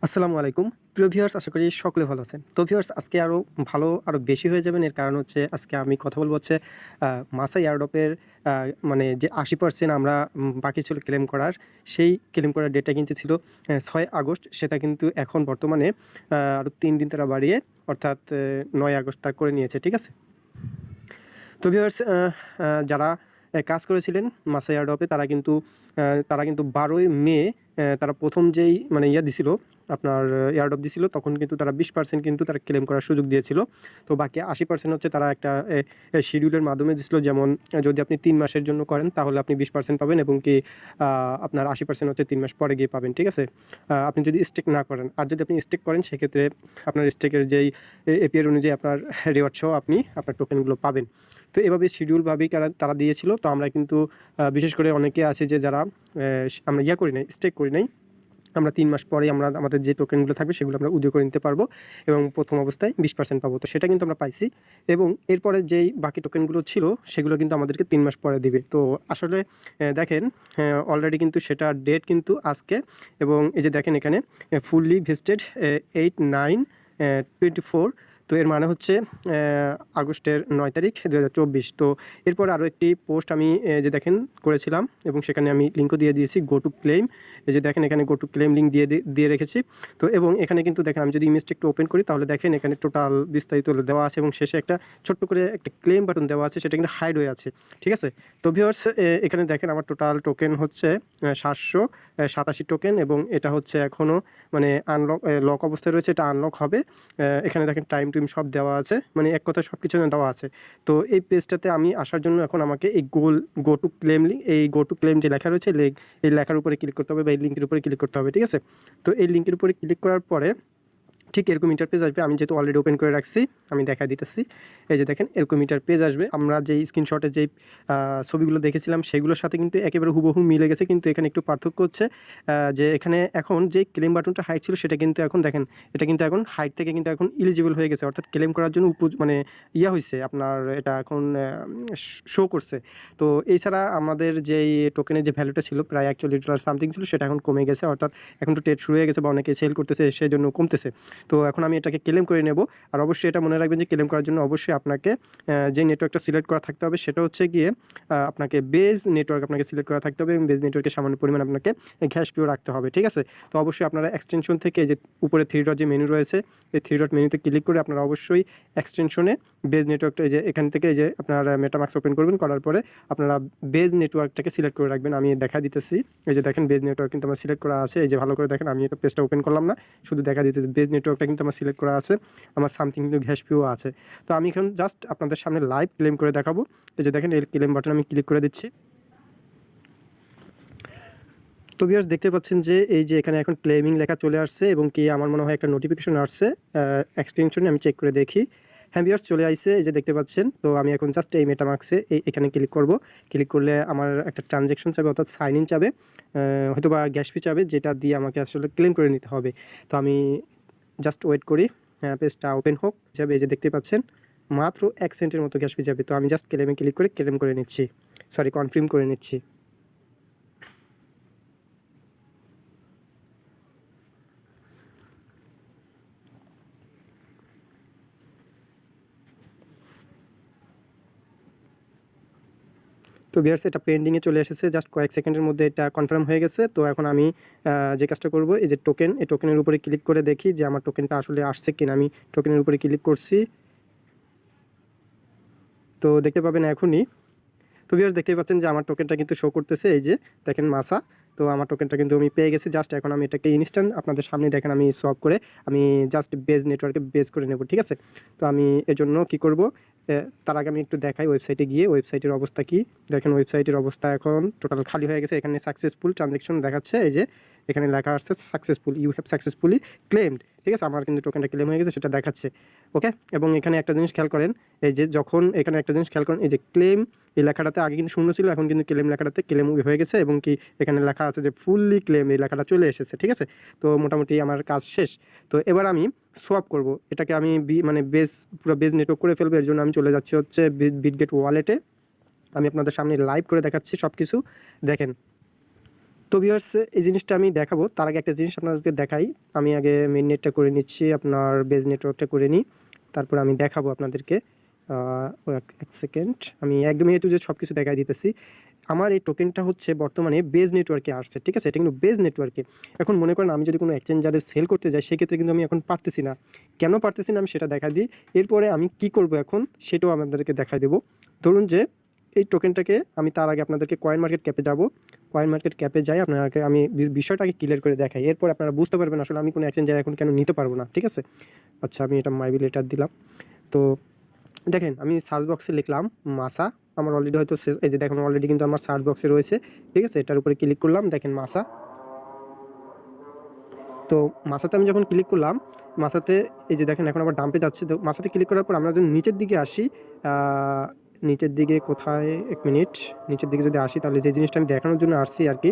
আসসালামু আলাইকুম। প্রিয় ভিউয়ার্স, আশা করি সকলে ভালো আছেন। তো ভিউয়ার্স, আজকে আরো বেশি হয়ে যাবেন। এর কারণ হচ্ছে আজকে আমি কথা বলব হচ্ছে মাসা এয়ারড্রপের আ মানে যে ৮০% আমরা বাকি ছিল ক্লেম করার, সেই ক্লেম করার ডেটটা কিন্তু ছিল ৬ আগস্ট। সেটা কিন্তু এখন বর্তমানে আরো ৩ দিন তারা বাড়িয়ে অর্থাৎ ৯ আগস্ট তা করে নিয়েছে। ঠিক আছে? তো ভিউয়ার্স, যারা কাজ করেছিলেন মাসা এয়ারড্রপে তারা কিন্তু ১২ই মে তারা ১ম যেই মানে দিছিল, আপনার এয়ারড্রপ দিছিল, তখন কিন্তু তারা ২০% কিন্তু তারা ক্লেম করার সুযোগ দিয়েছিল। তো বাকি ৮০% হচ্ছে তারা একটা শিডিউলের মাধ্যমে দিছিল। যেমন যদি আপনি ৩ মাসের জন্য করেন তাহলে আপনি ২০% পাবেন এবং কি আপনার ৮০% হচ্ছে ৩ মাস পরে গিয়ে পাবেন। ঠিক আছে? আপনি যদি স্টেক না করেন। আর যদি আপনি স্টেক করেন সেক্ষেত্রে আপনার স্টেকের যেই এপিআর অনুযায়ী আপনার রিওয়ার্ড সহ আপনি আপনার টোকেনগুলো পাবেন। তো এভাবে শিডিউলভাবেই তারা দিয়েছিল। তো আমরা কিন্তু বিশেষ করে অনেকে আছে যে যারা আমরা করি নাই, স্টেক করি নাই। আমরা ৩ মাস পরেই আমাদের যে টোকেনগুলো থাকবে সেগুলো আমরা উইথড্র করে নিতে পারবো এবং প্রথম অবস্থায় ২০% পাবো। তো সেটা কিন্তু আমরা পাইছি এবং এরপরে যেই বাকি টোকেনগুলো ছিল সেগুলো কিন্তু আমাদেরকে ৩ মাস পরে দিবে। তো আসলে দেখেন, অলরেডি কিন্তু সেটার ডেট কিন্তু আজকে, এবং এই যে দেখেন এখানে ফুললি ভেস্টেড 8/9/24। তো এর মানে হচ্ছে আগস্টের ৯ তারিখ ২০২৪। তো এরপর আরও একটি পোস্ট আমি যে দেখেন করেছিলাম এবং সেখানে আমি লিঙ্কও দিয়ে দিয়েছি, গো টু ক্লেম। এই যে দেখেন এখানে গো টু ক্লেম লিঙ্ক দিয়ে রেখেছি। তো এবং এখানে কিন্তু দেখেন আমি যদি ইমেজটা একটু ওপেন করি তাহলে দেখেন এখানে টোটাল বিস্তারিত দেওয়া আছে এবং শেষে একটা ছোট্ট করে একটা ক্লেম বাটন দেওয়া আছে, সেটা কিন্তু হাইড হয়ে আছে। ঠিক আছে? তো ভিউয়ার্স, এখানে দেখেন আমার টোটাল টোকেন হচ্ছে ৭৮৭ টোকেন এবং এটা হচ্ছে এখনও মানে লক অবস্থায় রয়েছে, এটা আনলক হবে। এখানে দেখেন টাইম টুইম সব দেওয়া আছে, মানে এক কথায় সব কিছু দেওয়া আছে। তো এই পেজটাতে আমি আসার জন্য এখন আমাকে এই গো টু ক্লেম লিঙ্ক, এই গো টু ক্লেম যে লেখা রয়েছে এই লেখার উপরে ক্লিক করতে হবে বা এই লিঙ্কের উপরে ক্লিক করতে হবে। ঠিক আছে? তো এই লিঙ্কের উপরে ক্লিক করার পরে ঠিক এরকম ইন্টারফেস আসবে। আমি যেহেতু অলরেডি ওপেন করে রাখছি, আমি দেখায় দিতেছি। এই যে দেখেন এরকম ইন্টারফেস আসবে। আমরা যেই স্ক্রিনশটে যেই ছবিগুলো দেখেছিলাম সেগুলোর সাথে কিন্তু একেবারে হুবহু মিলে গেছে, কিন্তু এখানে একটু পার্থক্য হচ্ছে যে এখানে এখন যে ক্লেম বাটনটা হাইড ছিল সেটা কিন্তু এখন দেখেন, এটা কিন্তু এখন হাইড থেকে কিন্তু এখন এলিজিবল হয়ে গেছে, অর্থাৎ ক্লেম করার জন্য মানে হয়েছে আপনার, এটা এখন শো করছে। তো এছাড়া আমাদের যেই টোকেনের যে ভ্যালুটা ছিল প্রায় $41 সামথিং ছিল, সেটা এখন কমে গেছে, অর্থাৎ এখন তো ট্রেড শুরু হয়ে গেছে বা অনেকে সেল করতেছে, সেজন্য কমতেছে। তো এখন আমি এটাকে ক্লেম করে নেব। আর অবশ্যই এটা মনে রাখবেন যে ক্লেম করার জন্য অবশ্যই আপনাকে যে নেটওয়ার্কটা সিলেক্ট করা থাকতে হবে সেটা হচ্ছে গিয়ে আপনাকে বেজ নেটওয়ার্ক আপনাকে সিলেক্ট করা থাকতে হবে এবং বেজ নেটওয়ার্কের সামান্য পরিমাণ আপনাকে গ্যাস ফিও রাখতে হবে। ঠিক আছে? তো অবশ্যই আপনারা এক্সটেনশন থেকে যে উপরে 3 ডট যে মেনু রয়েছে, এই 3 ডট মেনুতে ক্লিক করে আপনারা অবশ্যই এক্সটেনশনে বেজ নেটওয়ার্কটা, এই যে এখান থেকে এই যে আপনার মেটামাস্ক ওপেন করবেন, করার পরে আপনারা বেজ নেটওয়ার্কটাকে সিলেক্ট করে রাখবেন। আমি দেখা দিতেছি। এই যে দেখেন বেজ নেটওয়ার্ক কিন্তু আমার সিলেক্ট করা আছে। এই যে ভালো করে দেখেন, আমি এটা পেজটা ওপেন করলাম না, শুধু দেখা দিতেছে বেজ নেটওয়ার্কটা কিন্তু আমার সিলেক্ট করা আছে। আমার সামথিং কিন্তু গ্যাস ফিও আছে। তো আমি এখন জাস্ট আপনাদের সামনে লাইভ ক্লেম করে দেখাবো। এই যে দেখেন এই ক্লেম বাটন আমি ক্লিক করে দিচ্ছি। তো ভিউয়ার্স, দেখতে পাচ্ছেন যে এই যে এখানে এখন ক্লেমিং লেখা চলে আসছে এবং কি আমার মনে হয় একটা নোটিফিকেশন আসছে এক্সটেনশনে, আমি চেক করে দেখি। হ্যাঁ ভিউয়ার্স, চলে আইছে, এই যে দেখতে পাচ্ছেন। তো আমি এখন জাস্ট এই মেটামাস্কে এখানে ক্লিক করব। ক্লিক করলে আমার একটা ট্রানজ্যাকশন চাবে, অর্থাৎ সাইন ইন চাবে, হয়তো বা গ্যাস ফি চাবে, যেটা দিয়ে আমাকে আসলে ক্লেম করে নিতে হবে। তো আমি জাস্ট ওয়েট করি, পেজটা ওপেন হোক যাবে। এই যে দেখতে পাচ্ছেন মাত্র 1 সেন্টের মতো গ্যাস ফি যাবে। তো আমি জাস্ট ক্লেমে ক্লিক করে ক্লেম করে নিচ্ছি, সরি কনফার্ম করে নিচ্ছি। তো ভিউয়ার্স, এটা পেন্ডিংয়ে চলে এসেছে, জাস্ট কয়েক সেকেন্ডের মধ্যে এটা কনফার্ম হয়ে গেছে। তো এখন আমি যে কাজটা করব, এই যে টোকেন, এই টোকেনের উপরে ক্লিক করে দেখি যে আমার টোকেনটা আসলে আসছে কিনা। আমি টোকেনের উপরে ক্লিক করছি, তো দেখতে পাবেন এখনই। তো ভিউয়ার্স, দেখতেই পাচ্ছেন যে আমার টোকেনটা কিন্তু শো করতেছে, এই যে দেখেন মাসা। তো আমার টোকেনটা কিন্তু আমি পেয়ে গেছি। জাস্ট এখন আমি এটাকে ইনস্ট্যান্ট আপনাদের সামনে দেখেন আমি সোয়াপ করে আমি জাস্ট বেজ নেটওয়ার্কে বেজ করে নেব। ঠিক আছে? তো আমি এজন্য কি করব, তার আগে আমি একটু দেখাই ওয়েবসাইটে গিয়ে ওয়েবসাইটের অবস্থা কি। দেখেন ওয়েবসাইটের অবস্থা এখন টোটাল খালি হয়ে গেছে। এখানে সাকসেসফুল ট্রানজ্যাকশন দেখাচ্ছে, এই যে এখানে লেখা আসছে successful, you have successfully claimed. ঠিক আছে? আমার কিন্তু টোকেনটা ক্লেম হয়ে গেছে, সেটা দেখাচ্ছে। ওকে? এবং এখানে একটা জিনিস খেয়াল করেন, এই যে যখন এখানে একটা জিনিস খেয়াল করেন, এই যে ক্লেম এই লেখাটাতে আগে কিন্তু শূন্য ছিল, এখন কিন্তু ক্লেম লেখাটাতে ক্লেম হয়ে গেছে এবং কি এখানে লেখা আছে যে ফুললি ক্লেম, এই লেখাটা চলে এসেছে। ঠিক আছে? তো মোটামুটি আমার কাজ শেষ। তো এবার আমি সোয়াপ করব, এটাকে আমি মানে পুরো বেজ নেটওয়ার্ক করে ফেলবো। এর জন্য আমি চলে যাচ্ছি হচ্ছে বিটগেট ওয়ালেটে। আমি আপনাদের সামনে লাইভ করে দেখাচ্ছি সব কিছু। দেখেন তো ভিউয়ার্স, এই জিনিসটা আমি দেখাবো, তার আগে একটা জিনিস আপনাদেরকে দেখাই। আমি আগে মেইন নেটটা করে নিচ্ছি, আপনার বেজ নেটওয়ার্কটা করে নিই, তারপর আমি দেখাবো আপনাদেরকে। এক সেকেন্ড, আমি একদম এ টু জেড সব কিছু দেখাই দিতেছি। আমার এই টোকেনটা হচ্ছে বর্তমানে বেজ নেটওয়ার্কে আসছে, ঠিক আছে? এটা কিন্তু বেজ নেটওয়ার্কে। এখন মনে করেন আমি যদি কোনো এক্সচেঞ্জারে সেল করতে যাই, সেক্ষেত্রে কিন্তু আমি এখন পারতেছি না। কেন পারতেছি না আমি সেটা দেখা দিই। এরপরে আমি কি করব এখন সেটাও আপনাদেরকে দেখাই দেবো। ধরুন যে এই টোকেনটাকে আমি, তার আগে আপনাদেরকে কয়েন মার্কেট ক্যাপে যাব। কয়েন মার্কেট ক্যাপে যাই, আপনাকে আমি বিষয়টাকে ক্লিয়ার করে দেখাই, এরপর আপনারা বুঝতে পারবেন আসলে আমি কোনো এক্সচেঞ্জারে এখন কেন নিতে পারবো না, ঠিক আছে? আচ্ছা, আমি এটা মাইবি লেটার দিলাম। তো দেখেন, আমি সার্চ বক্সে লিখলাম মাসা। আমার অলরেডি হয়তো এই যে দেখুন, অলরেডি কিন্তু আমার সার্চ বক্সে রয়েছে, ঠিক আছে? এটার উপরে ক্লিক করলাম, দেখেন মাসা। তো মাসাতে আমি যখন ক্লিক করলাম, মাসাতে এই যে দেখেন এখন আবার ডাম্পে যাচ্ছে। তো মাসাতে ক্লিক করার পর আমরা যদি নিচের দিকে আসি, নিচের দিকে কোথায়, এক মিনিট, নিচের দিকে যদি আসি তাহলে যে জিনিসটা আমি দেখানোর জন্য আসছি আর কি,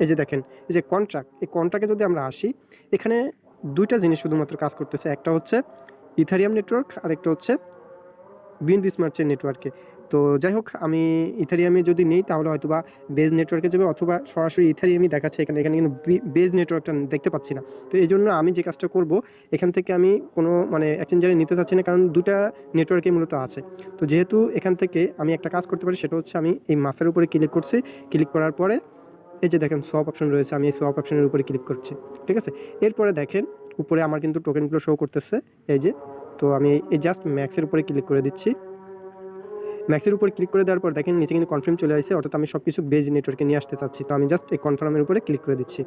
এই যে দেখেন, এই যে কন্ট্রাক্ট, এই কন্ট্রাক্টে যদি আমরা আসি, এখানে দুইটা জিনিস শুধুমাত্র কাজ করতেছে। একটা হচ্ছে ইথারিয়াম নেটওয়ার্ক, আর একটা হচ্ছে বিএনবি স্মার্ট চেইন নেটওয়ার্কে। তো যাই হোক, আমি ইথারিয়ামে যদি নেই তাহলে হয়তো বা বেজ নেটওয়ার্কে যাবে, অথবা সরাসরি ইথারিয়ামই দেখাচ্ছে এখানে। এখানে কিন্তু বেজ নেটওয়ার্কটা দেখতে পাচ্ছি না। তো এই জন্য আমি যে কাজটা করব, এখান থেকে আমি কোনো মানে এক্সচেঞ্জারে নিতে চাচ্ছি না, কারণ দুটা নেটওয়ার্কে মূলত আছে। তো যেহেতু এখান থেকে আমি একটা কাজ করতে পারি, সেটা হচ্ছে আমি এই মাসের উপরে ক্লিক করছি। ক্লিক করার পরে এই যে দেখেন সোয়াপ অপশন রয়েছে, আমি এই সোয়াপ অপশনের উপরে ক্লিক করছি, ঠিক আছে? এরপরে দেখেন উপরে আমার কিন্তু টোকেনগুলো শো করতেছে, এই যে। তো আমি এই জাস্ট ম্যাক্সের উপরে ক্লিক করে দিচ্ছি। ম্যাক্সের উপরে ক্লিক করে দেওয়ার পর দেখেন নিচে কিন্তু কনফার্ম চলে আসছে, অর্থাৎ আমি সব কিছু বেজ নেটওয়ার্কে নিয়ে আসতে চাচ্ছি। তো আমি জাস্ট এই কনফার্মের উপরে ক্লিক করে দিচ্ছি।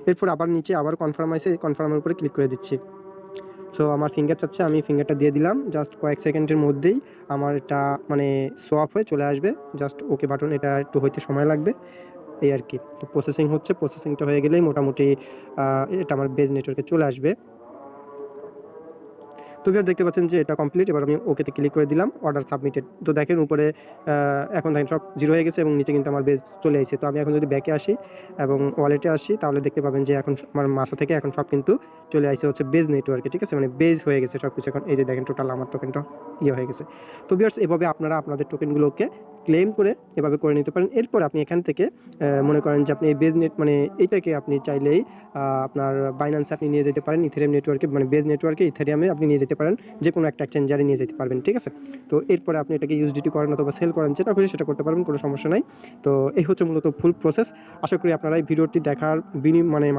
এরপর আবার নিচে আবার কনফার্ম আসে, কনফার্মের উপরে ক্লিক করে দিচ্ছি। সো আমার ফিঙ্গার চাচ্ছে, আমি ফিঙ্গারটা দিয়ে দিলাম। জাস্ট কয়েক সেকেন্ডের মধ্যেই আমার এটা মানে সোয়াপ হয়ে চলে আসবে। জাস্ট ওকে বাটন, এটা একটু হইতে সময় লাগবে এই আর কি। তো প্রসেসিং হচ্ছে, প্রসেসিংটা হয়ে গেলেই মোটামুটি এটা আমার বেজ নেটওয়ার্কে চলে আসবে। তো ভিউয়ার দেখতে পাচ্ছেন যে এটা কমপ্লিট। এবার আমি ওকেতে ক্লিক করে দিলাম, অর্ডার সাবমিটেড। তো দেখেন উপরে এখন দেখেন সব জিরো হয়ে গেছে এবং নিচে কিন্তু আমার বেজ চলে এসেছে। তো আমি এখন যদি ব্যাকে আসি এবং ওয়ালেটে আসি, তাহলে দেখতে পাবেন যে এখন আমার মাসা থেকে এখন সব কিন্তু চলে আসছে হচ্ছে বেজ নেটওয়ার্কে, ঠিক আছে? মানে বেজ হয়ে গেছে সব কিছু এখন। এই যে দেখেন টোটাল আমার টোকেনটা হয়ে গেছে। তো ভিউয়ার্স, এভাবে আপনারা আপনাদের টোকেনগুলোকে ক্লেম করে এভাবে করে নিতে পারেন। এরপর আপনি এখান থেকে মনে করেন যে আপনি এই বেজ নেট মানে এইটাকে আপনি চাইলেই আপনার বাইন্যান্সে আপনি নিয়ে যেতে পারেন, ইথেরিয়াম নেটওয়ার্কে মানে বেজ নেটওয়ার্কে ইথেরিয়ামে আপনি নিয়ে যেতে পারেন, যে কোনো একটা এক্সচেঞ্জারে নিয়ে যেতে পারবেন, ঠিক আছে? তো এরপরে আপনি এটাকে ইউএসডিটি করেন অথবা সেল করেন, যেটা খুশি সেটা করতে পারবেন, কোনো সমস্যা নাই। তো এই হচ্ছে মূলত ফুল প্রসেস। আশা করি আপনারা এই ভিডিওটি দেখার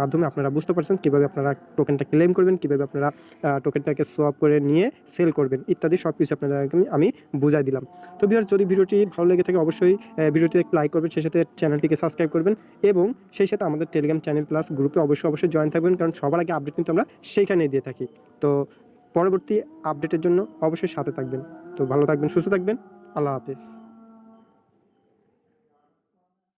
মাধ্যমে আপনারা বুঝতে পারছেন কীভাবে আপনারা টোকেনটা ক্লেম করবেন, কীভাবে আপনারা টোকেনটাকে সোয়াপ করে নিয়ে সেল করবেন ইত্যাদি সব কিছু আপনাদেরকে আমি বুঝাই দিলাম। তো ভিউয়ার্স, যদি ভিডিওটি ভালো লেগে থাকে অবশ্যই ভিডিওটিতে লাইক করবেন, সেই সাথে চ্যানেলটিকে সাবস্ক্রাইব করবেন এবং সেই সাথে আমাদের টেলিগ্রাম চ্যানেল প্লাস গ্রুপে অবশ্যই জয়েন থাকবেন, কারণ সবার আগে আপডেট কিন্তু আমরা সেইখানেই দিয়ে থাকি। তো পরবর্তী আপডেটের জন্য অবশ্যই সাথে থাকবেন। তো ভালো থাকবেন, সুস্থ থাকবেন, আল্লাহ হাফেজ।